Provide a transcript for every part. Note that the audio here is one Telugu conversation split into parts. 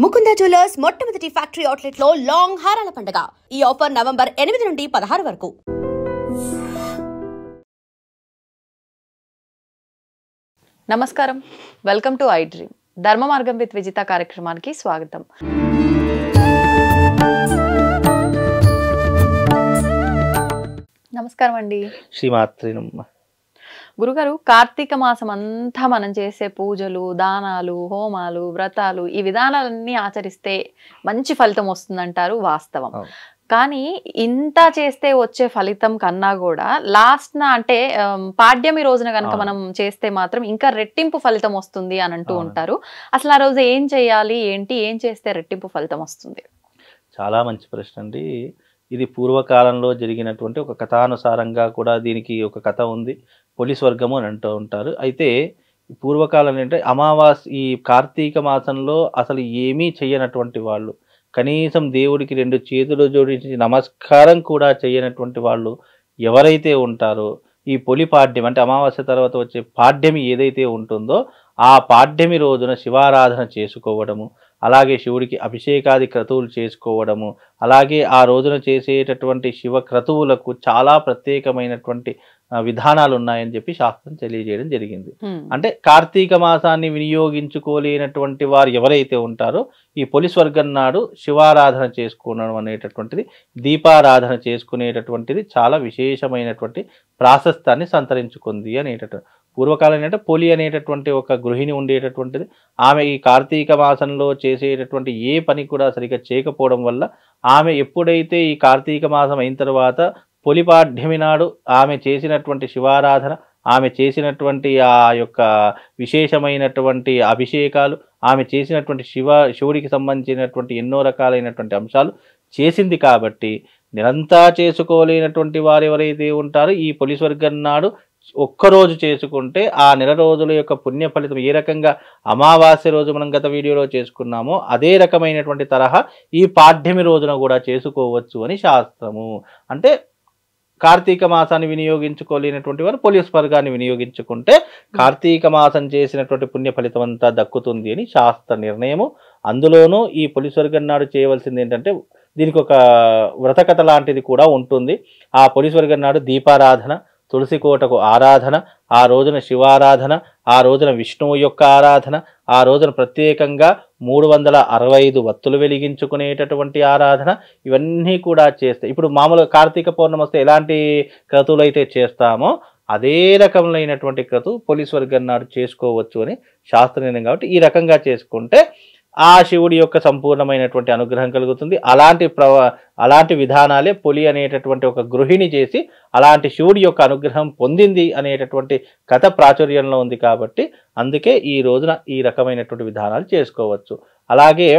ముకుంద జ్యువెలర్స్ మొట్టమొదటి ఫ్యాక్టరీ అవుట్లెట్ లో లాంగ్ హారాల పండుగ. ఈ ఆఫర్ నవంబర్ 8 నుండి 16 వరకు. నమస్కారం, వెల్కమ్ టు ఐ డ్రీమ్. ధర్మ మార్గం విత్ విజిత కార్యక్రమానికి స్వాగతం. నమస్కారం అండి. శ్రీమాత్రి గురుగారు, కార్తీక మాసం అంతా మనం చేసే పూజలు, దానాలు, హోమాలు, వ్రతాలు, ఈ విధానాలన్నీ ఆచరిస్తే మంచి ఫలితం వస్తుందంటారు, వాస్తవం. కానీ ఇంత చేస్తే వచ్చే ఫలితం కన్నా కూడా లాస్ట్న అంటే పాడ్యమి రోజున కనుక మనం చేస్తే మాత్రం ఇంకా రెట్టింపు ఫలితం వస్తుంది అని అంటూ ఉంటారు. అసలు ఆ రోజు ఏం చేయాలి, ఏం చేస్తే రెట్టింపు ఫలితం వస్తుంది? చాలా మంచి ప్రశ్న అండి. ఇది పూర్వకాలంలో జరిగినటువంటి ఒక కథానుసారంగా కూడా దీనికి ఒక కథ ఉంది. పోలీస్ వర్గము అని అంటూ ఉంటారు. అయితే పూర్వకాలం అంటే ఈ కార్తీక మాసంలో అసలు ఏమీ చెయ్యనటువంటి వాళ్ళు, కనీసం దేవుడికి 2 చేతులు జోడించి నమస్కారం కూడా చేయనటువంటి వాళ్ళు ఎవరైతే ఉంటారో, ఈ పొలి పాడ్యం అంటే అమావాస్య తర్వాత వచ్చే పాడ్యమి ఏదైతే ఉంటుందో ఆ పాడ్యమి రోజున శివారాధన చేసుకోవడము, అలాగే శివుడికి అభిషేకాది క్రతువులు చేసుకోవడము, అలాగే ఆ రోజున చేసేటటువంటి శివ క్రతువులకు చాలా ప్రత్యేకమైనటువంటి విధానాలు ఉన్నాయని చెప్పి శాస్త్రం తెలియజేయడం జరిగింది. అంటే కార్తీక మాసాన్ని వినియోగించుకోలేనటువంటి వారు ఎవరైతే ఉంటారో ఈ పొలి స్వర్గం నాడు శివారాధన చేసుకోవడం అనేటటువంటిది, దీపారాధన చేసుకునేటటువంటిది చాలా విశేషమైనటువంటి ప్రాశస్తాన్ని సంతరించుకుంది అనేటటువంటి. పూర్వకాలం ఏంటంటే పొలి అనేటటువంటి ఒక గృహిణి ఉండేటటువంటిది. ఆమె ఈ కార్తీక మాసంలో చేసేటటువంటి ఏ పని కూడా సరిగ్గా చేయకపోవడం వల్ల ఆమె ఎప్పుడైతే ఈ కార్తీక మాసం అయిన తర్వాత పొలిపాడ్యమి నాడు ఆమె చేసినటువంటి శివారాధన, ఆమె చేసినటువంటి ఆ యొక్క విశేషమైనటువంటి అభిషేకాలు, ఆమె చేసినటువంటి శివుడికి సంబంధించినటువంటి ఎన్నో రకాలైనటువంటి అంశాలు చేసింది కాబట్టి నిరంతరం చేసుకోలేనటువంటి వారు ఎవరైతే ఉంటారో ఈ పొలి స్వర్గం నాడు ఒక్కరోజు చేసుకుంటే ఆ నెల రోజుల యొక్క పుణ్య ఫలితం ఏ రకంగా అమావాస్య రోజు మనం గత వీడియోలో చేసుకున్నామో అదే రకమైనటువంటి తరహా ఈ పాడ్యమి రోజున కూడా చేసుకోవచ్చు అని శాస్త్రము. అంటే కార్తీక మాసాన్ని వినియోగించుకోలేనటువంటి వారు పొలి స్వర్గాన్ని వినియోగించుకుంటే కార్తీక మాసం చేసినటువంటి పుణ్య ఫలితం అంతా దక్కుతుంది అని శాస్త్ర నిర్ణయము. అందులోనూ ఈ పొలి స్వర్గం నాడు చేయవలసింది ఏంటంటే దీనికి ఒక వ్రతకథ లాంటిది కూడా ఉంటుంది. ఆ పొలి స్వర్గం నాడు దీపారాధన, తులసి కోటకు ఆరాధన, ఆ రోజున శివారాధన, ఆ రోజున విష్ణువు యొక్క ఆరాధన, ఆ రోజున ప్రత్యేకంగా 365 వత్తులు వెలిగించుకునేటటువంటి ఆరాధన, ఇవన్నీ కూడా చేస్తే ఇప్పుడు మామూలుగా కార్తీక పౌర్ణమి వస్తే ఎలాంటి క్రతువులు అయితే చేస్తామో అదే రకములైనటువంటి క్రతువు పొలి స్వర్గం నాడు చేసుకోవచ్చు అని శాస్త్ర నిర్ణయం. కాబట్టి ఈ రకంగా చేసుకుంటే ఆ శివుడి యొక్క సంపూర్ణమైనటువంటి అనుగ్రహం కలుగుతుంది. అలాంటి విధానాలే పొలి అనేటటువంటి ఒక గృహిణి చేసి అలాంటి శివుడి యొక్క అనుగ్రహం పొందింది అనేటటువంటి కథ ప్రాచుర్యంలో ఉంది. కాబట్టి అందుకే ఈ రోజున ఈ రకమైనటువంటి విధానాలు చేసుకోవచ్చు. అలాగే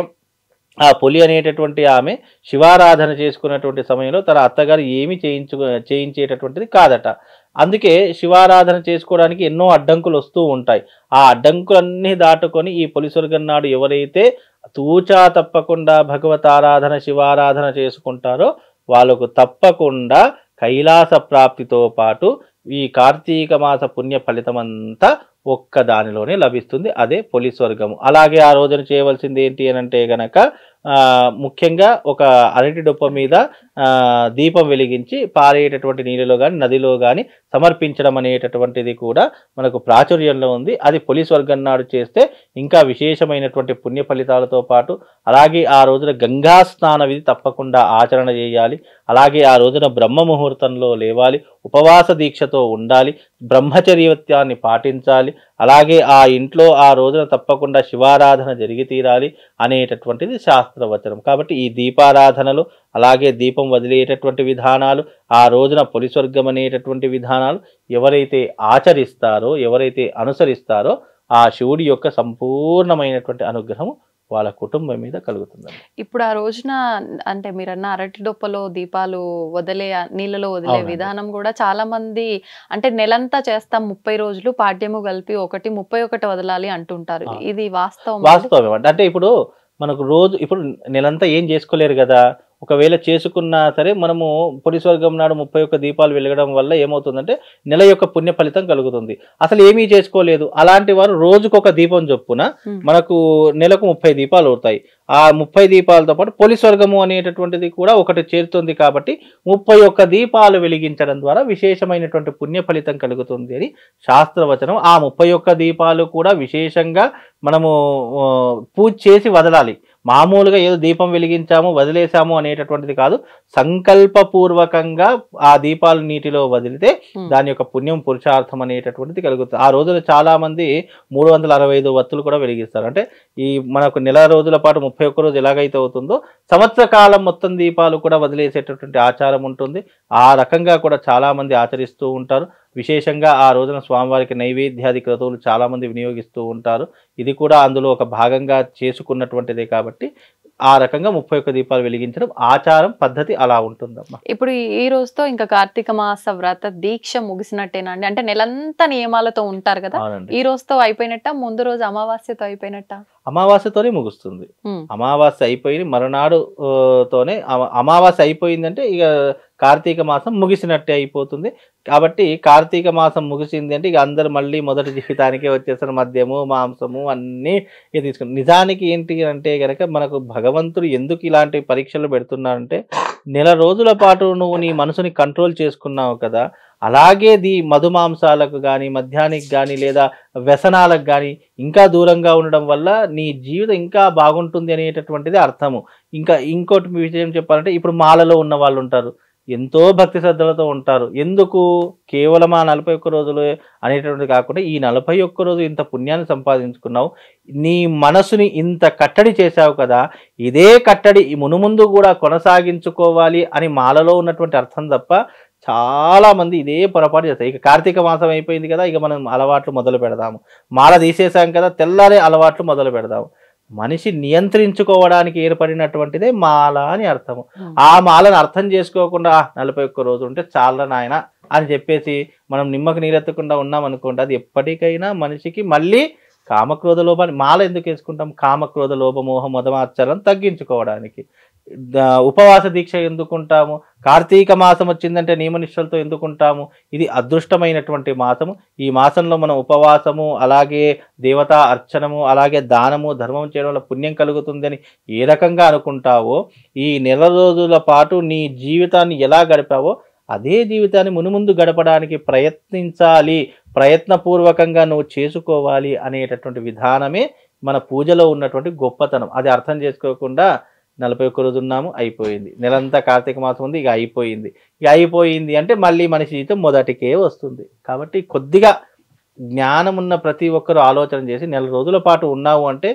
ఆ పొలి అనేటటువంటి ఆమె శివారాధన చేసుకున్నటువంటి సమయంలో తన అత్తగారు ఏమి చేయించేటటువంటిది కాదట. అందుకే శివారాధన చేసుకోవడానికి ఎన్నో అడ్డంకులు వస్తూ ఉంటాయి. ఆ అడ్డంకులన్నీ దాటుకొని ఈ పొలి స్వర్గం నాడు ఎవరైతే తూచా తప్పకుండా భగవతారాధన శివారాధన చేసుకుంటారో వాళ్ళకు తప్పకుండా కైలాస ప్రాప్తితో పాటు ఈ కార్తీక మాస పుణ్య ఫలితం అంతా ఒక్క దానిలోనే లభిస్తుంది. అదే పొలి స్వర్గము. అలాగే ఆ రోజున చేయవలసింది ఏంటి అని అంటే గనక ముఖ్యంగా ఒక అరటి డొప్ప మీద దీపం వెలిగించి పారేటటువంటి నీళ్ళలో కానీ నదిలో కానీ సమర్పించడం అనేటటువంటిది కూడా మనకు ప్రాచుర్యంలో ఉంది. అది పొలి స్వర్గం నాడు చేస్తే ఇంకా విశేషమైనటువంటి పుణ్య ఫలితాలతో పాటు అలాగే ఆ రోజున గంగా స్నాన విధి తప్పకుండా ఆచరణ చేయాలి. అలాగే ఆ రోజున బ్రహ్మ ముహూర్తంలో లేవాలి, ఉపవాస దీక్షతో ఉండాలి, బ్రహ్మచర్యత్యాన్ని పాటించాలి. అలాగే ఆ ఇంట్లో ఆ రోజున తప్పకుండా శివారాధన జరిగి తీరాలి అనేటటువంటిది శాస్త్రవచనం. కాబట్టి ఈ దీపారాధనలు, అలాగే దీపం వదిలేటటువంటి విధానాలు, ఆ రోజున పొలి స్వర్గం అనేటటువంటి విధానాలు ఎవరైతే ఆచరిస్తారో, ఎవరైతే అనుసరిస్తారో ఆ శివుడి యొక్క సంపూర్ణమైనటువంటి అనుగ్రహం వాళ్ళ కుటుంబం మీద కలుగుతుంది. ఇప్పుడు ఆ రోజున అంటే మీరన్న అరటి డొప్పలో దీపాలు నీళ్ళలో వదిలే విధానం కూడా చాలా మంది అంటే నెలంతా చేస్తాం 30 రోజులు పాడ్యము కలిపి 31 వదలాలి అంటుంటారు. ఇది వాస్తవం? వాస్తవం అంటే ఇప్పుడు మనకు రోజు ఇప్పుడు నెలంతా ఏం చేసుకోలేరు కదా, ఒకవేళ చేసుకున్నా సరే మనము పోలీస్ వర్గం నాడు 31 దీపాలు వెలగడం వల్ల ఏమవుతుందంటే నెల యొక్క పుణ్య ఫలితం కలుగుతుంది. అసలు ఏమీ చేసుకోలేదు అలాంటి వారు రోజుకొక దీపం చొప్పున మనకు నెలకు 30 దీపాలు అవుతాయి. ఆ 30 దీపాలతో పాటు పోలీస్ వర్గము అనేటటువంటిది కూడా ఒకటి చేరుతుంది కాబట్టి 31 దీపాలు వెలిగించడం ద్వారా విశేషమైనటువంటి పుణ్య ఫలితం కలుగుతుంది అని శాస్త్రవచనం. ఆ 31 దీపాలు కూడా విశేషంగా మనము పూజ చేసి వదలాలి. మామూలుగా ఏదో దీపం వెలిగించాము వదిలేసాము అనేటటువంటిది కాదు. సంకల్పపూర్వకంగా ఆ దీపాలు నీటిలో వదిలితే దాని యొక్క పుణ్యం పురుషార్థం అనేటటువంటిది కలుగుతుంది. ఆ రోజున చాలా మంది 365 వత్తులు కూడా వెలిగిస్తారు. అంటే ఈ మనకు నెల రోజుల పాటు 31 రోజు ఎలాగైతే అవుతుందో సంవత్సర కాలం మొత్తం దీపాలు కూడా వదిలేసేటటువంటి ఆచారం ఉంటుంది. ఆ రకంగా కూడా చాలా మంది ఆచరిస్తూ ఉంటారు. విశేషంగా ఆ రోజున స్వామివారికి నైవేద్యాది క్రతువులు చాలా మంది వినియోగిస్తూ ఉంటారు. ఇది కూడా అందులో ఒక భాగంగా చేసుకున్నటువంటిదే కాబట్టి ఆ రకంగా 31 దీపాలు వెలిగించడం ఆచారం పద్ధతి అలా ఉంటుందమ్మా. ఇప్పుడు ఈ రోజుతో ఇంకా కార్తీక మాస వ్రత దీక్ష ముగిసినట్టేనా అండి? అంటే నెలంతా నియమాలతో ఉంటారు కదా, ఈ రోజుతో అయిపోయినట్ట, ముందు రోజు అమావాస్యతో అయిపోయినట్ట? అమావాస్యతోనే ముగుస్తుంది. అమావాస్య అయిపోయి మరునాడు తోనే అమావాస్య అయిపోయిందంటే ఇక కార్తీక మాసం ముగిసినట్టే అయిపోతుంది. కాబట్టి కార్తీక మాసం ముగిసింది అంటే ఇక అందరు మళ్ళీ మొదటి జీవితానికే వచ్చేసారు. మద్యము మాంసము అన్నీ ఇక తీసుకుని నిజానికి ఏంటి అంటే కనుక మనకు భగవంతుడు ఎందుకు ఇలాంటి పరీక్షలు పెడుతున్నారంటే నెల రోజుల పాటు నువ్వు నీ మనసుని కంట్రోల్ చేసుకున్నావు కదా, అలాగే మధుమాంసాలకు కానీ మద్యానికి కానీ లేదా వ్యసనాలకు కానీ ఇంకా దూరంగా ఉండడం వల్ల నీ జీవితం ఇంకా బాగుంటుంది అనేటటువంటిది అర్థము. ఇంకా ఇంకోటి విషయం చెప్పాలంటే ఇప్పుడు మాలలో ఉన్న వాళ్ళు ఉంటారు, ఎంతో భక్తి శ్రద్ధలతో ఉంటారు. ఎందుకు కేవలం ఆ 41 రోజులు అనేటువంటిది కాకుండా ఈ 41 రోజు ఇంత పుణ్యాన్ని సంపాదించుకున్నావు, నీ మనసుని ఇంత కట్టడి చేశావు కదా, ఇదే కట్టడి మునుముందు కూడా కొనసాగించుకోవాలి అని మాలలో ఉన్నటువంటి అర్థం తప్ప చాలా మంది ఇదే పొరపాటు చేస్తారు. ఇక కార్తీక మాసం అయిపోయింది కదా, ఇక మనం అలవాట్లు మొదలు పెడదాము, మాల తీసేసాం కదా తెల్లారే అలవాట్లు మొదలు పెడదాము. మనిషి నియంత్రించుకోవడానికి ఏర్పడినటువంటిదే మాల అని అర్థము. ఆ మాలను అర్థం చేసుకోకుండా 41 రోజు ఉంటే చాలా నాయన అని చెప్పేసి మనం నిమ్మకు నీరెత్తకుండా ఉన్నాం అనుకోండి, అది ఎప్పటికైనా మనిషికి మళ్ళీ కామక్రోధ లోపాన్ని మాల ఎందుకు వేసుకుంటాం? కామక్రోధ లోపమోహ మదమాచరణ తగ్గించుకోవడానికి. ఉపవాస దీక్ష ఎందుకుంటాము? కార్తీక మాసం వచ్చిందంటే నియమనిష్టలతో ఎందుకుంటాము? ఇది అదృష్టమైనటువంటి మాసము. ఈ మాసంలో మనం ఉపవాసము అలాగే దేవతా అర్చనము అలాగే దానము ధర్మం చేయడం వల్ల పుణ్యం కలుగుతుందని ఏ రకంగా అనుకుంటావో, ఈ నెల రోజుల పాటు నీ జీవితాన్ని ఎలా గడిపావో అదే జీవితాన్ని మునుముందు గడపడానికి ప్రయత్నించాలి, ప్రయత్నపూర్వకంగా నువ్వు చేసుకోవాలి అనేటటువంటి విధానమే మన పూజలో ఉన్నటువంటి గొప్పతనం. అది అర్థం చేసుకోకుండా 41 రోజు ఉన్నాము అయిపోయింది, నెలంతా కార్తీక మాసం ఉంది ఇక అయిపోయింది అంటే మళ్ళీ మనిషి జీవితం మొదటికే వస్తుంది. కాబట్టి కొద్దిగా జ్ఞానం ఉన్న ప్రతి ఒక్కరూ ఆలోచన చేసి నెల రోజుల పాటు ఉన్నావు అంటే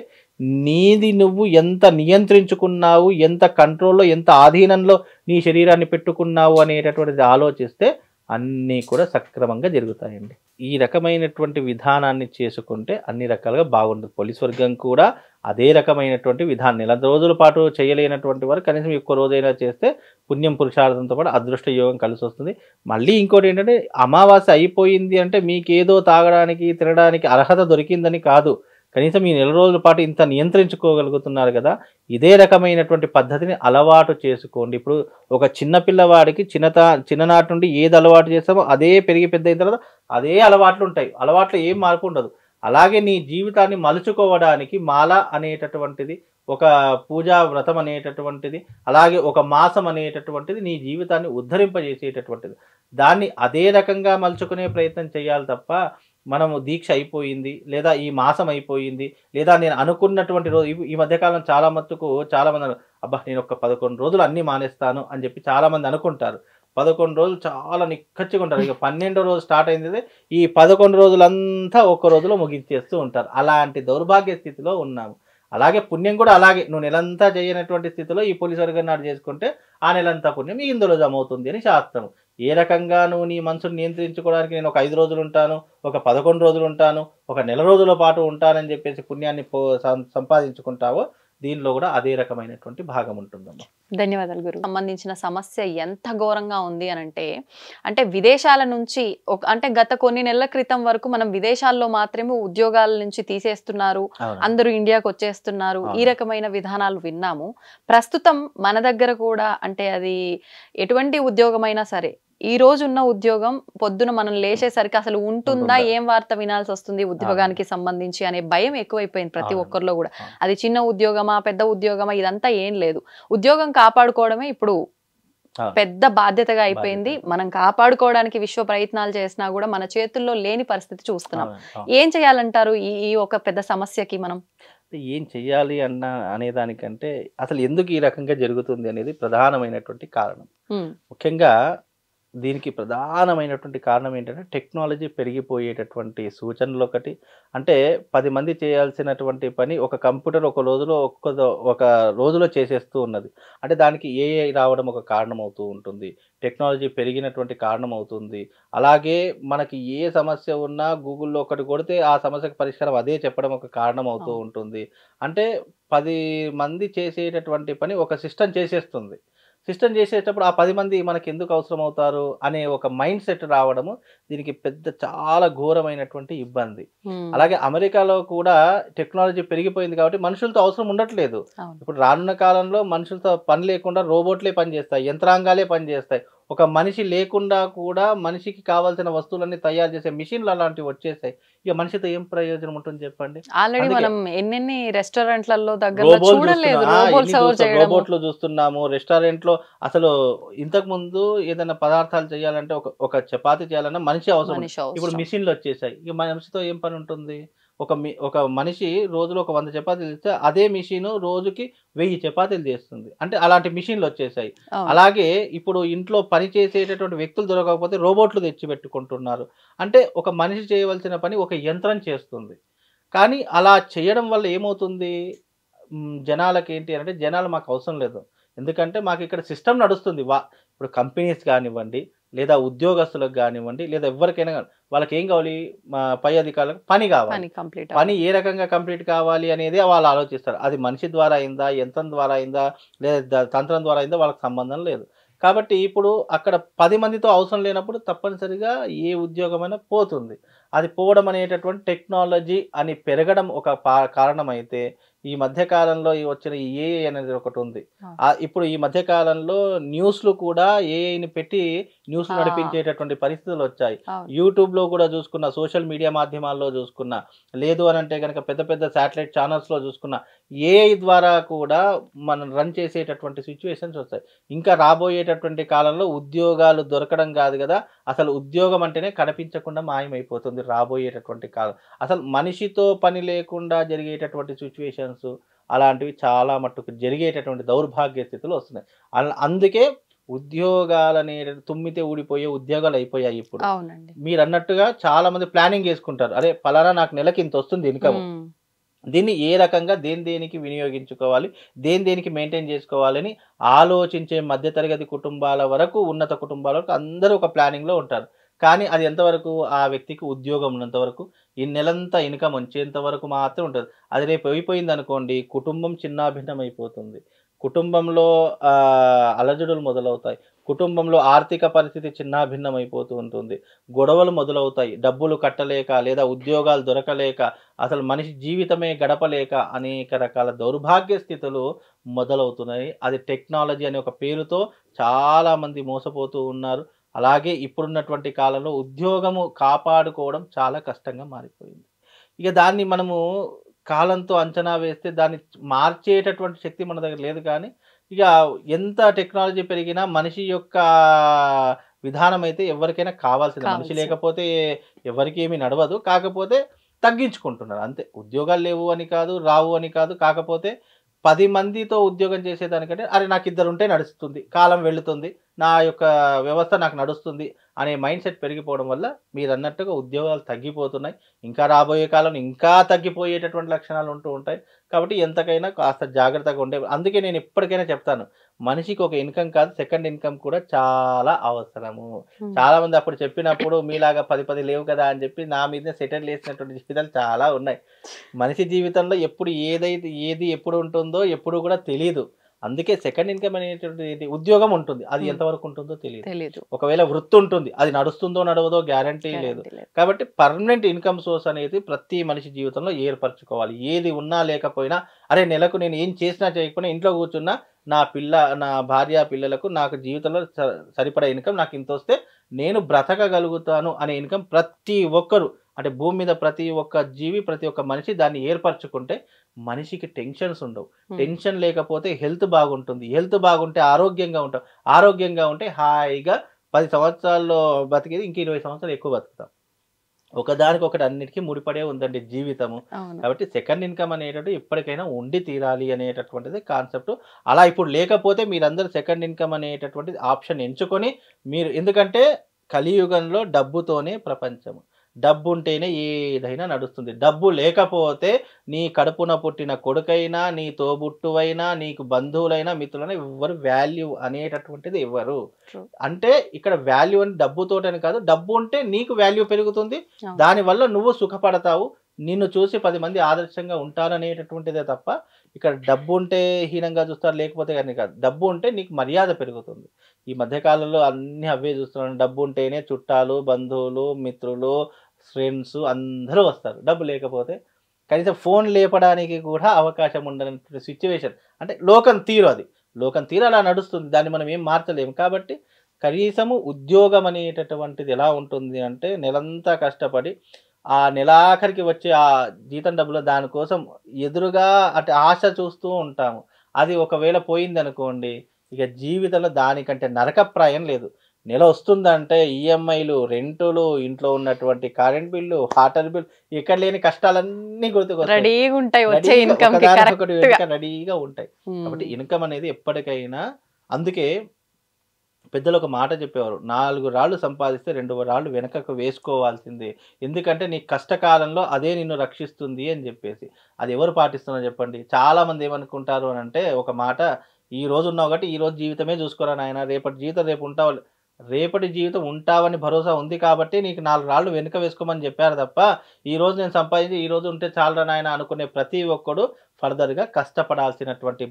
నీది నువ్వు ఎంత నియంత్రించుకున్నావు, ఎంత కంట్రోల్లో ఎంత ఆధీనంలో నీ శరీరాన్ని పెట్టుకున్నావు అనేటటువంటిది ఆలోచిస్తే అన్నీ కూడా సక్రమంగా జరుగుతాయండి. ఈ రకమైనటువంటి విధానాన్ని చేసుకుంటే అన్ని రకాలుగా బాగుంటుంది. పోలీస్ వర్గం కూడా అదే రకమైనటువంటి విధానం. నెల రోజుల పాటు చేయలేనటువంటి వారు కనీసం ఎక్కువ రోజైనా చేస్తే పుణ్యం పురుషార్థంతో పాటు అదృష్ట యోగం కలిసి వస్తుంది. మళ్ళీ ఇంకోటి ఏంటంటే అమావాస్య అయిపోయింది అంటే మీకేదో తాగడానికి తినడానికి అర్హత దొరికిందని కాదు, కనీసం ఈ నెల రోజుల పాటు ఇంత నియంత్రించుకోగలుగుతున్నారు కదా, ఇదే రకమైనటువంటి పద్ధతిని అలవాటు చేసుకోండి. ఇప్పుడు ఒక చిన్న పిల్లవాడికి చిన్ననాటి నుండి ఏది అలవాటు చేస్తామో అదే పెరిగి పెద్ద అయిన తర్వాత అదే అలవాట్లు ఉంటాయి, అలవాట్లు ఏం మార్పు ఉండదు. అలాగే నీ జీవితాన్ని మలుచుకోవడానికి మాల అనేటటువంటిది, ఒక పూజా వ్రతం అనేటటువంటిది, అలాగే ఒక మాసం అనేటటువంటిది నీ జీవితాన్ని ఉద్ధరింపజేసేటటువంటిది. దాన్ని అదే రకంగా మలుచుకునే ప్రయత్నం చేయాలి తప్ప మనము దీక్ష అయిపోయింది లేదా ఈ మాసం అయిపోయింది లేదా నేను అనుకున్నటువంటి రోజు ఈ మధ్యకాలం చాలా మంది అబ్బా నేను ఒక 11 రోజులు అన్నీ మానేస్తాను అని చెప్పి చాలామంది అనుకుంటారు. 11 రోజులు చాలా నిక్కచ్చిగా ఉంటారు. ఇక 12వ రోజు స్టార్ట్ అయింది, ఈ 11 రోజులంతా ఒక్క రోజులో ముగించేస్తూ ఉంటారు. అలాంటి దౌర్భాగ్య స్థితిలో ఉన్నాము. అలాగే పుణ్యం కూడా అలాగే, నువ్వు నెలంతా చేయనటువంటి స్థితిలో ఈ పోలీసు వర్గం నాడు చేసుకుంటే ఆ నెలంతా పుణ్యం ఇందులో జమ అవుతుంది అని శాస్త్రం. ఏ రకంగా నువ్వు నీ మనసును నియంత్రించుకోవడానికి నేను ఒక 5 రోజులు ఉంటాను, ఒక 11 రోజులు ఉంటాను, ఒక నెల రోజుల పాటు ఉంటానని చెప్పేసి పుణ్యాన్ని సంపాదించుకుంటావో దీనిలో కూడా అదే రకమైనటువంటి భాగం ఉంటుందమ్మా. ధన్యవాదాలు గురు. సంబంధించిన సమస్య ఎంత ఘోరంగా ఉంది అంటే విదేశాల నుంచి అంటే గత కొన్ని నెలల క్రితం వరకు మనం విదేశాల్లో మాత్రమే ఉద్యోగాల నుంచి తీసేస్తున్నారు, అందరూ ఇండియాకు వచ్చేస్తున్నారు, ఈ రకమైన విధానాలు విన్నాము. ప్రస్తుతం మన దగ్గర కూడా అంటే అది ఎటువంటి ఉద్యోగమైనా సరే ఈ రోజు ఉన్న ఉద్యోగం పొద్దున మనం లేచేసరికి అసలు ఉంటుందా, ఏం వార్త వినాల్సి వస్తుంది ఉద్యోగానికి సంబంధించి అనే భయం ఎక్కువైపోయింది ప్రతి ఒక్కరిలో కూడా. అది చిన్న ఉద్యోగమా పెద్ద ఉద్యోగమా ఇదంతా ఏం లేదు, ఉద్యోగం కాపాడుకోవడమే ఇప్పుడు పెద్ద బాధ్యతగా అయిపోయింది. మనం కాపాడుకోవడానికి విశ్వ ప్రయత్నాలు చేసినా కూడా మన చేతుల్లో లేని పరిస్థితి చూస్తున్నాం. ఏం చేయాలంటారు ఈ ఒక పెద్ద సమస్యకి? మనం ఏం చెయ్యాలి అనేదానికంటే అసలు ఎందుకు ఈ రకంగా జరుగుతుంది అనేది ప్రధానమైనటువంటి కారణం. ముఖ్యంగా దీనికి ప్రధానమైనటువంటి కారణం ఏంటంటే టెక్నాలజీ పెరిగిపోయేటటువంటి సూచనలు ఒకటి. అంటే 10 మంది చేయాల్సినటువంటి పని ఒక కంప్యూటర్ ఒక రోజులో చేసేస్తూ ఉన్నది. అంటే దానికి ఏఐ రావడం ఒక కారణం అవుతూ ఉంటుంది, టెక్నాలజీ పెరిగినటువంటి కారణం అవుతుంది. అలాగే మనకి ఏ సమస్య ఉన్నా గూగుల్లో ఒకటి కొడితే ఆ సమస్యకు పరిష్కారం అదే చెప్పడం ఒక కారణం అవుతూ ఉంటుంది. అంటే 10 మంది చేసేటటువంటి పని ఒక సిస్టమ్ చేసేస్తుంది. సిస్టమ్ చేసేటప్పుడు ఆ 10 మంది మనకి ఎందుకు అవసరం అవుతారు అనే ఒక మైండ్ సెట్ రావడము దీనికి చాలా ఘోరమైనటువంటి ఇబ్బంది. అలాగే అమెరికాలో కూడా టెక్నాలజీ పెరిగిపోయింది కాబట్టి మనుషులతో అవసరం ఉండట్లేదు. ఇప్పుడు రానున్న కాలంలో మనుషులతో పని లేకుండా రోబోట్లే పనిచేస్తాయి, యంత్రాంగాలే పనిచేస్తాయి. ఒక మనిషి లేకుండా కూడా మనిషికి కావాల్సిన వస్తువులన్నీ తయారు చేసే మిషన్లు అలాంటివి వచ్చేసాయి. ఇక మనిషితో ఏం ప్రయోజనం ఉంటుంది చెప్పండి? ఆల్రెడీ మనం ఎన్ని రెస్టారెంట్లలో రోబోట్లు చూస్తున్నాము. రెస్టారెంట్ లో అసలు ఇంతకు ముందు ఏదైనా పదార్థాలు చేయాలంటే ఒక చపాతీ చేయాలన్నా మనిషి అవసరం, ఇప్పుడు మిషన్లు వచ్చేసాయి. ఇక మనిషితో ఏం పని ఉంటుంది? ఒక మనిషి రోజులో 100 చపాతీలు చేస్తే అదే మిషన్ రోజుకి 1000 చపాతీలు చేస్తుంది. అంటే అలాంటి మిషన్లు వచ్చేసాయి. అలాగే ఇప్పుడు ఇంట్లో పని చేసేటటువంటి వ్యక్తులు దొరకకపోతే రోబోట్లు తెచ్చి పెట్టుకుంటున్నారు. అంటే ఒక మనిషి చేయవలసిన పని ఒక యంత్రం చేస్తుంది. కానీ అలా చేయడం వల్ల ఏమవుతుంది? జనాలకి ఏంటి అంటే జనాలు మాకు అవసరం లేదు, ఎందుకంటే మాకు ఇక్కడ సిస్టమ్ నడుస్తుంది. ఇప్పుడు కంపెనీస్ కానివ్వండి, లేదా ఉద్యోగస్తులకు కానివ్వండి, లేదా ఎవరికైనా వాళ్ళకి ఏం కావాలి? పై అధికారులకు పని కావాలి. పని ఏ రకంగా కంప్లీట్ కావాలి అనేది వాళ్ళు ఆలోచిస్తారు. అది మనిషి ద్వారా అయిందా, యంత్రం ద్వారా అయిందా, లేదా తంత్రం ద్వారా అయిందా వాళ్ళకి సంబంధం లేదు. కాబట్టి ఇప్పుడు అక్కడ 10 మందితో అవసరం లేనప్పుడు తప్పనిసరిగా ఏ ఉద్యోగమైనా పోతుంది. అది పోవడం అనేటటువంటి టెక్నాలజీ అని పెరగడం ఒక కారణం అయితే, ఈ మధ్యకాలంలో వచ్చిన ఏఐ అనేది ఒకటి ఉంది. ఇప్పుడు ఈ మధ్యకాలంలో న్యూస్లు కూడా ఏఐని పెట్టి న్యూస్ నడిపించేటటువంటి పరిస్థితులు వచ్చాయి. యూట్యూబ్లో కూడా చూసుకున్న, సోషల్ మీడియా మాధ్యమాల్లో చూసుకున్న, లేదు అని అంటే కనుక పెద్ద పెద్ద శాటిలైట్ ఛానల్స్లో చూసుకున్న, ఏఐ ద్వారా కూడా మనం రన్ చేసేటటువంటి సిచ్యువేషన్స్ వస్తాయి. ఇంకా రాబోయేటటువంటి కాలంలో ఉద్యోగాలు దొరకడం కాదు కదా, అసలు ఉద్యోగం అంటేనే కనిపించకుండా మాయమైపోతుంది రాబోయేటటువంటి కాలం. అసలు మనిషితో పని లేకుండా జరిగేటటువంటి సిచ్యువేషన్స్ అలాంటివి చాలా మట్టుకు జరిగేటటువంటి దౌర్భాగ్య స్థితులు వస్తున్నాయి. అందుకే ఉద్యోగాలనే తుమ్మితే ఊడిపోయే ఉద్యోగాలు అయిపోయాయి ఇప్పుడు. మీరు అన్నట్టుగా చాలా మంది ప్లానింగ్ చేసుకుంటారు, అరే పలానా నాకు నెలకి ఇంత వస్తుంది ఇన్కమ్, దీన్ని ఏ రకంగా దేనికి వినియోగించుకోవాలి, దేనికి మెయింటైన్ చేసుకోవాలని ఆలోచించే మధ్యతరగతి కుటుంబాల వరకు, ఉన్నత కుటుంబాల వరకు అందరూ ఒక ప్లానింగ్లో ఉంటారు. కానీ అది ఎంతవరకు? ఆ వ్యక్తికి ఉద్యోగం ఉన్నంతవరకు, ఈ నెలంతా ఇన్కమ్ వచ్చేంత వరకు మాత్రం ఉంటుంది. అది రేపు అయిపోయింది అనుకోండి, కుటుంబం చిన్నాభిన్నం అయిపోతుంది. కుటుంబంలో అలజడులు మొదలవుతాయి, కుటుంబంలో ఆర్థిక పరిస్థితి చిన్నాభిన్నం అయిపోతూ ఉంటుంది, గొడవలు మొదలవుతాయి, డబ్బులు కట్టలేక లేదా ఉద్యోగాలు దొరకలేక, అసలు మనిషి జీవితమే గడపలేక అనేక రకాల దౌర్భాగ్య స్థితులు మొదలవుతున్నాయి. అది టెక్నాలజీ అనే ఒక పేరుతో చాలామంది మోసపోతూ ఉన్నారు. అలాగే ఇప్పుడున్నటువంటి కాలంలో ఉద్యోగము కాపాడుకోవడం చాలా కష్టంగా మారిపోయింది. ఇక దాన్ని మనము కాలంతో అంచనా వేస్తే దాన్ని మార్చేటటువంటి శక్తి మన దగ్గర లేదు. కానీ ఇక ఎంత టెక్నాలజీ పెరిగినా మనిషి యొక్క విధానం అయితే ఎవరికైనా కావాల్సింది. మనిషి లేకపోతే ఎవరికి ఏమీ నడవదు. కాకపోతే తగ్గించుకుంటున్నారు అంతే. ఉద్యోగాలు లేవు అని కాదు, రావు అని కాదు. కాకపోతే 10 మందితో ఉద్యోగం చేసేదానికంటే అరే నాకు 2 ఉంటే నడుస్తుంది, కాలం వెళుతుంది, నా యొక్క వ్యవస్థ నాకు నడుస్తుంది అనే మైండ్ సెట్ పెరిగిపోవడం వల్ల మీరు అన్నట్టుగా ఉద్యోగాలు తగ్గిపోతున్నాయి. ఇంకా రాబోయే కాలంలో ఇంకా తగ్గిపోయేటటువంటి లక్షణాలు ఉంటూ ఉంటాయి. కాబట్టి ఎంతకైనా కాస్త జాగ్రత్తగా ఉండే, అందుకే నేను ఎప్పటికైనా చెప్తాను, మనిషికి ఒక ఇన్కమ్ కాదు, సెకండ్ ఇన్కమ్ కూడా చాలా అవసరము. చాలా మంది అప్పుడు చెప్పినప్పుడు మీలాగా 10 లేవు కదా అని చెప్పి నా మీదనే సెటిల్ చేసినటువంటి జీవితాలు చాలా ఉన్నాయి. మనిషి జీవితంలో ఎప్పుడు ఏది ఎప్పుడు ఉంటుందో ఎప్పుడు కూడా తెలియదు. అందుకే సెకండ్ ఇన్కమ్ అనేటువంటి ఉద్యోగం ఉంటుంది, అది ఎంతవరకు ఉంటుందో తెలియదు. ఒకవేళ వృత్తి ఉంటుంది, అది నడుస్తుందో నడవదో గ్యారంటీ లేదు. కాబట్టి పర్మనెంట్ ఇన్కమ్ సోర్స్ అనేది ప్రతి మనిషి జీవితంలో ఏర్పరచుకోవాలి. ఏది ఉన్నా లేకపోయినా, అరే నెలకు నేను ఏం చేసినా చేయకపోయినా ఇంట్లో కూర్చున్నా నా భార్య పిల్లలకు నాకు జీవితంలో సరిపడా ఇన్కమ్ నాకు ఇంత వస్తే నేను బ్రతకగలుగుతాను అనే ఇన్కమ్ ప్రతి ఒక్కరు, అంటే భూమి మీద ప్రతి ఒక్క జీవి, ప్రతి ఒక్క మనిషి దాన్ని ఏర్పరచుకుంటే మనిషికి టెన్షన్స్ ఉండవు. టెన్షన్ లేకపోతే హెల్త్ బాగుంటుంది, హెల్త్ బాగుంటే ఆరోగ్యంగా ఉంటాం, ఆరోగ్యంగా ఉంటే హాయిగా 10 సంవత్సరాల్లో బతికేది ఇంక 20 సంవత్సరాలు ఎక్కువ బతుకుతాం. ఒకదానికొకటి అన్నిటికీ ముడిపడే ఉందండి జీవితము. కాబట్టి సెకండ్ ఇన్కమ్ అనేటట్టు ఎప్పటికైనా ఉండి తీరాలి అనేటటువంటిది కాన్సెప్ట్. అలా ఇప్పుడు లేకపోతే మీరందరూ సెకండ్ ఇన్కమ్ అనేటటువంటిది ఆప్షన్ ఎంచుకొని మీరు, ఎందుకంటే కలియుగంలో డబ్బుతోనే ప్రపంచము. డబ్బు ఉంటేనే ఏదైనా నడుస్తుంది. డబ్బు లేకపోతే నీ కడుపున పుట్టిన కొడుకైనా, నీ తోబుట్టువైనా, నీకు బంధువులైనా, మిత్రులైనా ఎవ్వరు వాల్యూ అనేటటువంటిది ఇవ్వరు. అంటే ఇక్కడ వాల్యూ అని డబ్బుతోటని కాదు, డబ్బు ఉంటే నీకు వాల్యూ పెరుగుతుంది, దానివల్ల నువ్వు సుఖపడతావు, నిన్ను చూసి 10 మంది ఆదర్శంగా ఉంటారనేటటువంటిదే తప్ప ఇక్కడ డబ్బు ఉంటే హీనంగా చూస్తారు, లేకపోతే కానీ కాదు. డబ్బు ఉంటే నీకు మర్యాద పెరుగుతుంది. ఈ మధ్యకాలంలో అన్నీ అవే చూస్తున్నాను. డబ్బు ఉంటేనే చుట్టాలు, బంధువులు, మిత్రులు, ఫ్రెండ్స్ అందరూ వస్తారు. డబ్బు లేకపోతే కనీసం ఫోన్ లేపడానికి కూడా అవకాశం ఉండనటువంటి సిచ్యువేషన్. అంటే లోకం తీరు, అది లోకం తీరు అలా నడుస్తుంది, దాన్ని మనం ఏం మార్చలేము. కాబట్టి కనీసము ఉద్యోగం అనేటటువంటిది ఎలా ఉంటుంది అంటే, నెలంతా కష్టపడి ఆ నెలాఖరికి వచ్చే ఆ జీతం డబ్బులు దానికోసం ఎదురుగా అంటే ఆశ చూస్తూ ఉంటాము. అది ఒకవేళ పోయిందనుకోండి, ఇక జీవితంలో దానికంటే నరకప్రాయం లేదు. నెల వస్తుందంటే ఈఎంఐలు, రెంటులు, ఇంట్లో ఉన్నటువంటి కరెంట్ బిల్లు, వాటర్ బిల్, ఇక్కడ లేని కష్టాలన్నీ గుర్తుకొస్తాయి. రెడీగా ఉంటాయి, రెడీగా ఉంటాయి. కాబట్టి ఇన్కమ్ అనేది ఎప్పటికైనా, అందుకే పెద్దలు ఒక మాట చెప్పేవారు, 4 రాళ్ళు సంపాదిస్తే 2 రాళ్ళు వెనకకు వేసుకోవాల్సిందే. ఎందుకంటే నీ కష్టకాలంలో అదే నిన్ను రక్షిస్తుంది అని చెప్పేసి. అది ఎవరు పాటిస్తున్నారో చెప్పండి. చాలామంది ఏమనుకుంటారు అని అంటే, ఒక మాట, ఈ రోజు ఉన్నావు కాబట్టి ఈ రోజు జీవితమే చూసుకోరా నాయన, రేపటి జీవితం రేపు ఉంటావు, రేపటి జీవితం ఉంటావని భరోసా ఉంది కాబట్టి నీకు 4 రాళ్ళు వెనుక వేసుకోమని చెప్పారు తప్ప, ఈ రోజు నేను సంపాదించి ఈ రోజు ఉంటే చాలరా నాయన అనుకునే ప్రతి ఒక్కడు ఫర్దర్గా కష్టపడాల్సినటువంటి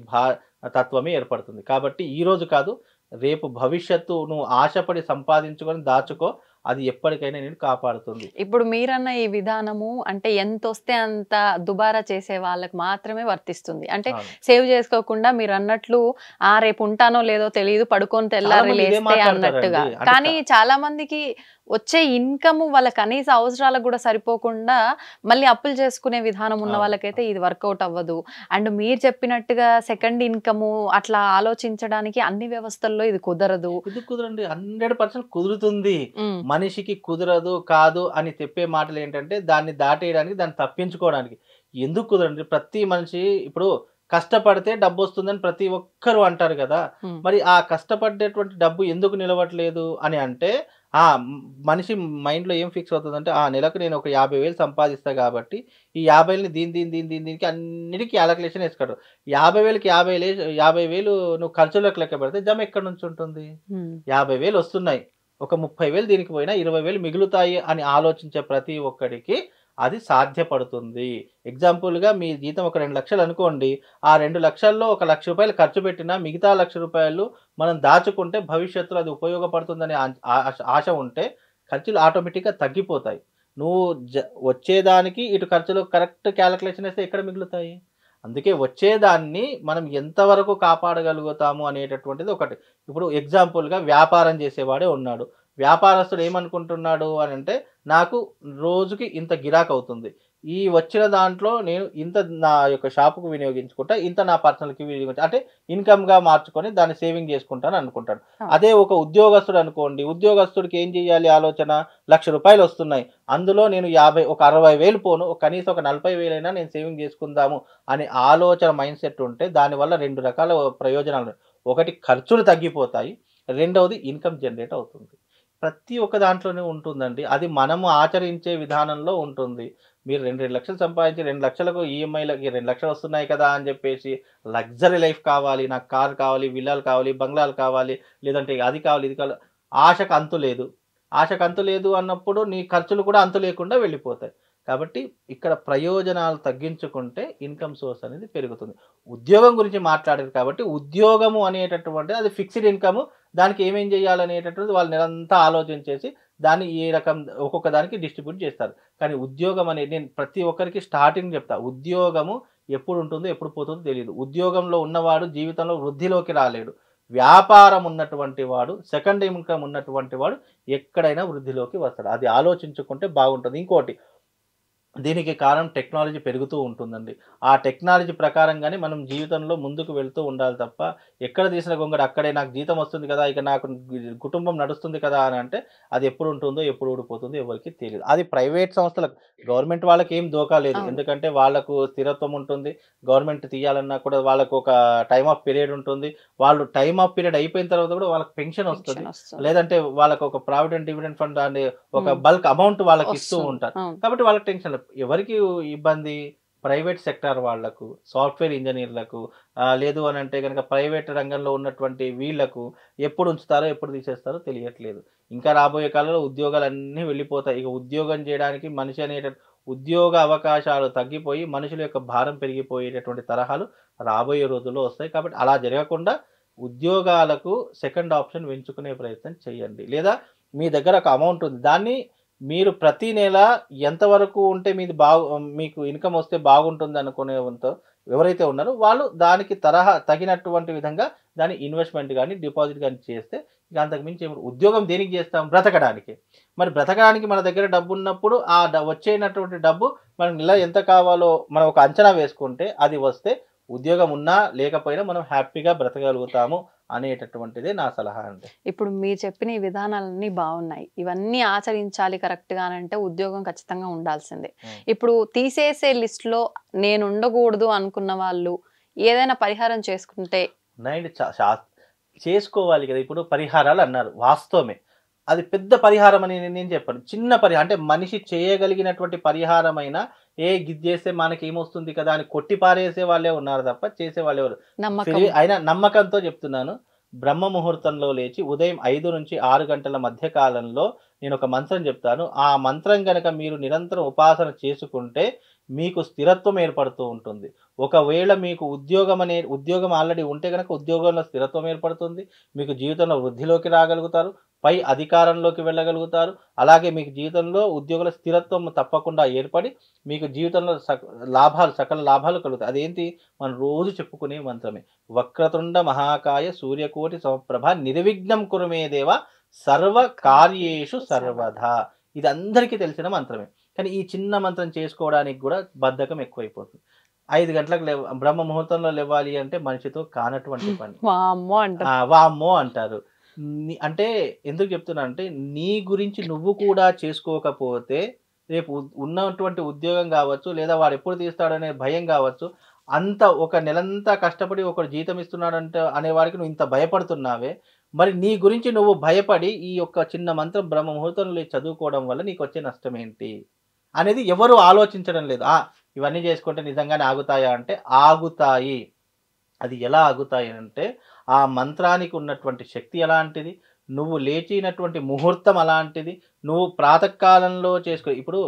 తత్వమే ఏర్పడుతుంది. కాబట్టి ఈ రోజు కాదు, రేపు భవిష్యత్తు నువ్వు ఆశపడి సంపాదించుకొని దాచుకో, అది ఎప్పటికైనా నేను కాపాడుతుంది. ఇప్పుడు మీరన్న ఈ విధానము అంటే ఎంత వస్తే అంత దుబారా చేసే వాళ్ళకి మాత్రమే వర్తిస్తుంది. అంటే సేవ్ చేసుకోకుండా మీరు అన్నట్లు రేపు ఉంటానో లేదో తెలియదు, పడుకొని తెల్లారి లేస్తే అన్నట్టుగా. కానీ చాలా మందికి వచ్చే ఇన్కమ్ వాళ్ళ కనీస అవసరాలకు కూడా సరిపోకుండా మళ్ళీ అప్పులు చేసుకునే విధానం ఉన్న వాళ్ళకైతే ఇది వర్కౌట్ అవ్వదు. అండ్ మీరు చెప్పినట్టుగా సెకండ్ ఇన్కమ్ అట్లా ఆలోచించడానికి అన్ని వ్యవస్థల్లో ఇది కుదరదు. ఇది కుదరండి, 100% కుదురుతుంది. మనిషికి కుదరదు కాదు అని చెప్పే మాటలు ఏంటంటే, దాన్ని దాటేయడానికి, దాన్ని తప్పించుకోవడానికి. ఎందుకు కుదరండి? ప్రతి మనిషి ఇప్పుడు కష్టపడితే డబ్బు వస్తుందని ప్రతి ఒక్కరు అంటారు కదా. మరి ఆ కష్టపడేటువంటి డబ్బు ఎందుకు నిలవట్లేదు అని అంటే, మనిషి మైండ్లో ఏం ఫిక్స్ అవుతుందంటే, నెలకు నేను ఒక 50,000 సంపాదిస్తా కాబట్టి ఈ 50,000ని దీనికి అన్నిటికీ క్యాలిక్యులేషన్ వేసుకోడు. 50,000కి 50,000 నువ్వు ఖర్చులకు లెక్క పెడితే జమ ఎక్కడి నుంచి ఉంటుంది? 50,000 వస్తున్నాయి, ఒక 30,000 దీనికి పోయినా 20,000 మిగులుతాయి అని ఆలోచించే ప్రతి ఒక్కడికి అది సాధ్యపడుతుంది. ఎగ్జాంపుల్గా మీ జీతం ఒక 2 లక్షలు అనుకోండి, ఆ 2 లక్షల్లో ఒక 1,00,000 రూపాయలు ఖర్చు పెట్టినా మిగతా 1,00,000 రూపాయలు మనం దాచుకుంటే భవిష్యత్తులో అది ఉపయోగపడుతుందనే ఆశ ఉంటే ఖర్చులు ఆటోమేటిక్గా తగ్గిపోతాయి. నువ్వు వచ్చేదానికి ఇటు ఖర్చులు కరెక్ట్ క్యాలిక్యులేషన్ వేస్తే ఎక్కడ మిగులుతాయి? అందుకే వచ్చేదాన్ని మనం ఎంతవరకు కాపాడగలుగుతాము అనేటటువంటిది ఒకటి. ఇప్పుడు ఎగ్జాంపుల్గా వ్యాపారం చేసేవాడే ఉన్నాడు. వ్యాపారస్తుడు ఏమనుకుంటున్నాడు అని అంటే, నాకు రోజుకి ఇంత గిరాక్ అవుతుంది, ఈ వచ్చిన దాంట్లో నేను ఇంత నా యొక్క షాపుకు వినియోగించుకుంటా, ఇంత నా పర్సనల్కి వినియోగించుకుంటా, అంటే ఇన్కమ్గా మార్చుకొని దాన్ని సేవింగ్ చేసుకుంటాను అనుకుంటాడు. అదే ఒక ఉద్యోగస్తుడు అనుకోండి, ఉద్యోగస్తుడికి ఏం చేయాలి ఆలోచన? 1,00,000 రూపాయలు వస్తున్నాయి, అందులో నేను ఒక 60,000 పోను, కనీసం ఒక 40,000 అయినా నేను సేవింగ్ చేసుకుందాము అనే ఆలోచన మైండ్ సెట్ ఉంటే దానివల్ల 2 రకాల ప్రయోజనాలు. ఒకటి, ఖర్చులు తగ్గిపోతాయి. రెండవది ఇన్కమ్ జనరేట్ అవుతుంది. ప్రతి ఒక్క దాంట్లోనే ఉంటుందండి. అది మనము ఆచరించే విధానంలో ఉంటుంది. మీరు 2 లక్షలు సంపాదించి 2 లక్షలకు ఈఎంఐలకి 2 లక్షలు వస్తున్నాయి కదా అని చెప్పేసి లగ్జరీ లైఫ్ కావాలి, నాకు కార్ కావాలి, విల్లాలు కావాలి, బంగ్లాలు కావాలి, లేదంటే అది కావాలి, ఇది కావాలి, ఆశకు అంతు లేదు. ఆశకు అంతు లేదు అన్నప్పుడు నీ ఖర్చులు కూడా అంతు లేకుండా వెళ్ళిపోతాయి. కాబట్టి ఇక్కడ ప్రయోజనాలు తగ్గించుకుంటే ఇన్కమ్ సోర్స్ అనేది పెరుగుతుంది. ఉద్యోగం గురించి మాట్లాడారు కాబట్టి ఉద్యోగము అనేటటువంటిది అది ఫిక్స్డ్ ఇన్కమ్. దానికి ఏమేం చేయాలనేటటువంటిది వాళ్ళు నెలంతా ఆలోచన చేసి దాన్ని ఏ రకం ఒక్కొక్క దానికి డిస్ట్రిబ్యూట్ చేస్తారు. కానీ ఉద్యోగం అనేది నేను ప్రతి ఒక్కరికి స్టార్టింగ్ చెప్తా, ఉద్యోగము ఎప్పుడు ఉంటుందో ఎప్పుడు పోతుందో తెలియదు. ఉద్యోగంలో ఉన్నవాడు జీవితంలో వృద్ధిలోకి రాలేడు. వ్యాపారం ఉన్నటువంటి వాడు, సెకండ్ ఇన్కమ్ ఉన్నటువంటి వాడు ఎక్కడైనా వృద్ధిలోకి వస్తాడు. అది ఆలోచించుకుంటే బాగుంటుంది. ఇంకోటి, దీనికి కారణం టెక్నాలజీ పెరుగుతూ ఉంటుందండి. ఆ టెక్నాలజీ ప్రకారంగానే మనం జీవితంలో ముందుకు వెళ్తూ ఉండాలి తప్ప ఎక్కడ తీసిన గొంగడు అక్కడే నాకు జీతం వస్తుంది కదా, ఇక నాకు కుటుంబం నడుస్తుంది కదా అని అంటే అది ఎప్పుడు ఉంటుందో ఎప్పుడు ఊడిపోతుందో ఎవరికి తెలియదు. అది ప్రైవేట్ సంస్థలకు, గవర్నమెంట్ వాళ్ళకి ఏం దోకా లేదు. అవును. ఎందుకంటే వాళ్ళకు స్థిరత్వం ఉంటుంది. గవర్నమెంట్ తీయాలన్నా కూడా వాళ్ళకు ఒక టైమ్ ఆఫ్ పీరియడ్ ఉంటుంది. వాళ్ళు టైమ్ ఆఫ్ పీరియడ్ అయిపోయిన తర్వాత కూడా వాళ్ళకి పెన్షన్ వస్తుంది. పెన్షన్ వస్తుంది. లేదంటే వాళ్ళకు ఒక ప్రావిడెంట్ డివిడెంట్ ఫండ్ అనే ఒక ఉమ్. బల్క్ అమౌంట్ వాళ్ళకి ఇస్తూ వస్తుంది. ఉంటారు. అవును. కాబట్టి వాళ్ళకి టెన్షన్ లేదు. ఎవరికి ఇబ్బంది? ప్రైవేట్ సెక్టార్ వాళ్లకు, సాఫ్ట్వేర్ ఇంజనీర్లకు, లేదు అని అంటే కనుక ప్రైవేట్ రంగంలో ఉన్నటువంటి వీళ్లకు ఎప్పుడు ఉంచుతారో ఎప్పుడు తీసేస్తారో తెలియట్లేదు. ఇంకా రాబోయే కాలంలో ఉద్యోగాలన్నీ వెళ్ళిపోతాయి. ఇక ఉద్యోగం చేయడానికి మనిషి ఉద్యోగ అవకాశాలు తగ్గిపోయి మనుషుల యొక్క భారం పెరిగిపోయేటటువంటి తరహాలు రాబోయే రోజుల్లో వస్తాయి. కాబట్టి అలా జరగకుండా ఉద్యోగాలకు సెకండ్ ఆప్షన్ ఎంచుకునే ప్రయత్నం చేయండి. లేదా మీ దగ్గర ఒక అమౌంట్ ఉంది, దాన్ని మీరు ప్రతి నెల ఎంతవరకు ఉంటే మీకు ఇన్కమ్ వస్తే బాగుంటుంది అనుకునేంత ఎవరైతే ఉన్నారో వాళ్ళు దానికి తగినటువంటి విధంగా దాన్ని ఇన్వెస్ట్మెంట్ కానీ డిపాజిట్ కానీ చేస్తే ఇక అంతకు మించి ఉద్యోగం దేనికి చేస్తాం? బ్రతకడానికి. మరి బ్రతకడానికి మన దగ్గర డబ్బు ఉన్నప్పుడు ఆ వచ్చేటటువంటి డబ్బు మనకు నెల ఎంత కావాలో మనం ఒక అంచనా వేసుకుంటే అది వస్తే ఉద్యోగం ఉన్నా లేకపోయినా మనం హ్యాపీగా బ్రతకగలుగుతాము అనేటటువంటిదే నా సలహా అండి. ఇప్పుడు మీరు చెప్పిన ఈ విధానాలన్నీ బాగున్నాయి, ఇవన్నీ ఆచరించాలి కరెక్ట్ గా అంటే ఉద్యోగం ఖచ్చితంగా ఉండాల్సిందే. ఇప్పుడు తీసేసే లిస్ట్ లో నేను ఉండకూడదు అనుకున్న వాళ్ళు ఏదైనా పరిహారం చేసుకుంటే చేసుకోవాలి కదా. ఇప్పుడు పరిహారాలు అన్నారు, వాస్తవమే. అది పెద్ద పరిహారం అని నేను చెప్పాను. చిన్న పరిహారం అంటే మనిషి చేయగలిగినటువంటి పరిహారమైనా గిది చేస్తే మనకి ఏమొస్తుంది కదా అని కొట్టి పారేసే వాళ్ళే ఉన్నారు తప్ప చేసే వాళ్ళే అయినా నమ్మకంతో చెప్తున్నాను. బ్రహ్మ ముహూర్తంలో లేచి ఉదయం 5 నుంచి 6 గంటల మధ్య కాలంలో నేను ఒక మంత్రం చెప్తాను. ఆ మంత్రం కనుక మీరు నిరంతరం ఉపాసన చేసుకుంటే మీకు స్థిరత్వం ఏర్పడుతూ ఉంటుంది. ఒకవేళ మీకు ఉద్యోగం ఆల్రెడీ ఉంటే కనుక ఉద్యోగంలో స్థిరత్వం ఏర్పడుతుంది. మీకు జీవితంలో వృద్ధిలోకి రాగలుగుతారు, పై అధికారంలోకి వెళ్ళగలుగుతారు. అలాగే మీకు జీవితంలో ఉద్యోగుల స్థిరత్వం తప్పకుండా ఏర్పడి మీకు జీవితంలో సకల లాభాలు కలుగుతాయి. అదేంటి? మనం రోజు చెప్పుకునే మంత్రమే. వక్రతుండ మహాకాయ సూర్యకోటి సమప్రభ నిర్విఘ్నం కురుమే దేవ సర్వ కార్యేషు సర్వదా. ఇది అందరికీ తెలిసిన మంత్రమే. కానీ ఈ చిన్న మంత్రం చేసుకోవడానికి కూడా బద్ధకం ఎక్కువైపోతుంది. 5 గంటలకు బ్రహ్మ ముహూర్తంలో లేవాలి అంటే మనిషితో కానటువంటి పని. వామ్మో అంటారు. అంటే ఎందుకు చెప్తున్నా అంటే నీ గురించి నువ్వు కూడా చేసుకోకపోతే రేపు ఉన్నటువంటి ఉద్యోగం కావచ్చు, లేదా వాడు ఎప్పుడు తీస్తాడనే భయం కావచ్చు, అంత ఒక నెలంతా కష్టపడి ఒకడు జీతం ఇస్తున్నాడంటే అనేవాడికి నువ్వు ఇంత భయపడుతున్నావే, మరి నీ గురించి నువ్వు భయపడి ఈ యొక్క చిన్న మంత్రం బ్రహ్మ ముహూర్తంలో చదువుకోవడం వల్ల నీకు వచ్చే నష్టం ఏంటి అనేది ఎవరు ఆలోచించడం లేదు. ఇవన్నీ చేసుకుంటే నిజంగానే ఆగుతాయా అంటే ఆగుతాయి. అది ఎలా ఆగుతాయి అంటే ఆ మంత్రానికి ఉన్నటువంటి శక్తి ఎలాంటిది, నువ్వు లేచినటువంటి ముహూర్తం అలాంటిది, నువ్వు ప్రాతకాలంలో ఇప్పుడు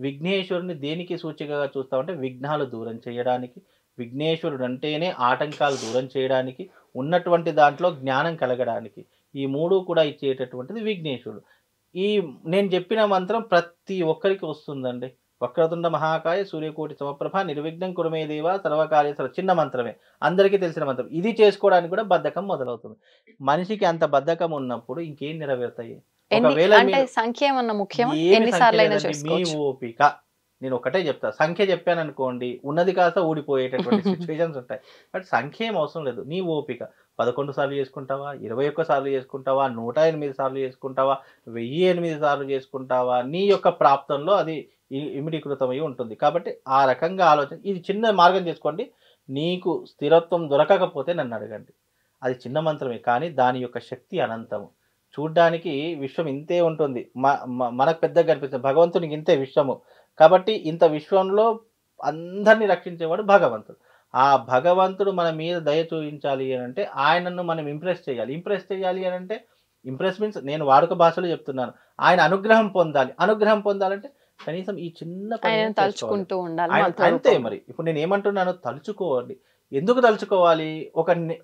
విఘ్నేశ్వరుని దేనికి సూచికగా చూస్తామంటే విఘ్నాలు దూరం చేయడానికి. విఘ్నేశ్వరుడు అంటేనే ఆటంకాలు దూరం చేయడానికి, ఉన్నటువంటి దాంట్లో జ్ఞానం కలగడానికి. ఈ 3 కూడా ఇచ్చేటటువంటిది విఘ్నేశ్వరుడు. నేను చెప్పిన మంత్రం ప్రతి ఒక్కరికి వస్తుందండి. వక్రతుండ మహాకాయ సూర్యకోటి సమప్రభ నిర్విఘ్నం కురుమే దేవ సర్వకార్య. చిన్న మంత్రమే, అందరికీ తెలిసిన మంత్రం. ఇది చేసుకోవడానికి కూడా బద్ధకం మొదలవుతుంది. మనిషికి అంత బద్ధకం ఉన్నప్పుడు ఇంకేం నెరవేరుతాయి? ఒకవేళ సంఖ్య మీ ఓపిక. నేను ఒకటే చెప్తా, సంఖ్య చెప్పాను అనుకోండి ఉన్నది కాస్త ఊడిపోయేటటువంటి సిచ్యువేషన్స్ ఉంటాయి. బట్ సంఖ్య ఏం అవసరం లేదు, నీ ఓపిక. 11 సార్లు చేసుకుంటావా, 21 సార్లు చేసుకుంటావా, 108 సార్లు చేసుకుంటావా, 1008 సార్లు చేసుకుంటావా, నీ యొక్క ప్రాప్తంలో అది ఇమిడీకృతమై ఉంటుంది. కాబట్టి ఆ రకంగా ఆలోచన, ఇది చిన్న మార్గం చేసుకోండి. నీకు స్థిరత్వం దొరకకపోతే నన్ను అడగండి. అది చిన్న మంత్రమే, కానీ దాని యొక్క శక్తి అనంతము. చూడ్డానికి విశ్వం ఇంతే ఉంటుంది, మనకు పెద్దగా కనిపిస్తుంది, భగవంతునికి ఇంతే విశ్వము. కాబట్టి ఇంత విశ్వంలో అందరినీ రక్షించేవాడు భగవంతుడు. ఆ భగవంతుడు మన మీద దయ చూపించాలి అని అంటే ఆయనను మనం ఇంప్రెస్ చేయాలి. ఇంప్రెస్ చేయాలి అని అంటే ఇంప్రెస్ మీన్స్ నేను వాడుక భాషలో చెప్తున్నాను, ఆయన అనుగ్రహం పొందాలి. అనుగ్రహం పొందాలంటే కనీసం ఈ చిన్న పని తలుచుకుంటూ ఉండాలి. అంతే. మరి ఇప్పుడు నేను ఏమంటున్నాను, తలుచుకోవాలి. ఎందుకు తలుచుకోవాలి?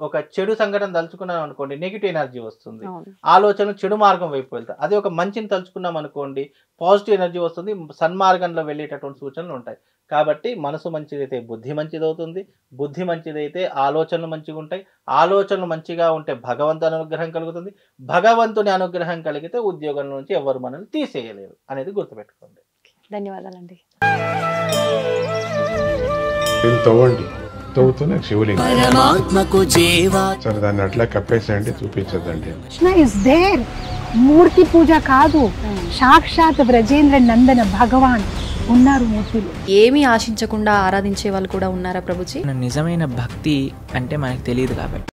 ఒక చెడు సంఘటన తలుచుకున్నాం అనుకోండి, నెగిటివ్ ఎనర్జీ వస్తుంది, ఆలోచనలు చెడు మార్గం వైపు వెళ్తాయి. అదే ఒక మంచిని తలుచుకున్నాం అనుకోండి, పాజిటివ్ ఎనర్జీ వస్తుంది, సన్మార్గంలో వెళ్ళేటటువంటి సూచనలు ఉంటాయి. కాబట్టి మనసు మంచిదైతే బుద్ధి మంచిదవుతుంది, బుద్ధి మంచిదైతే ఆలోచనలు మంచిగా ఉంటాయి, ఆలోచనలు మంచిగా ఉంటే భగవంతుని అనుగ్రహం కలుగుతుంది, భగవంతుని అనుగ్రహం కలిగితే ఉద్యోగం నుంచి ఎవరు మనల్ని తీసేయలేరు అనేది గుర్తుపెట్టుకోండి. ధన్యవాదాలండి. తవ్వుతూనే శివలింగం సరే దాన్ని అట్లా కప్పేసేయండి, చూపించదండి. Krishna is there. మూర్తి పూజ కాదు, సాక్షాత్ బ్రజేంద్ర నందన భగవాన్ ఉన్నారు మూర్తిలో. ఏమీ ఆశించకుండా ఆరాధించే వాళ్ళు కూడా ఉన్నారా ప్రభుజీ? నిజమైన భక్తి అంటే మనకు తెలియదు కాబట్టి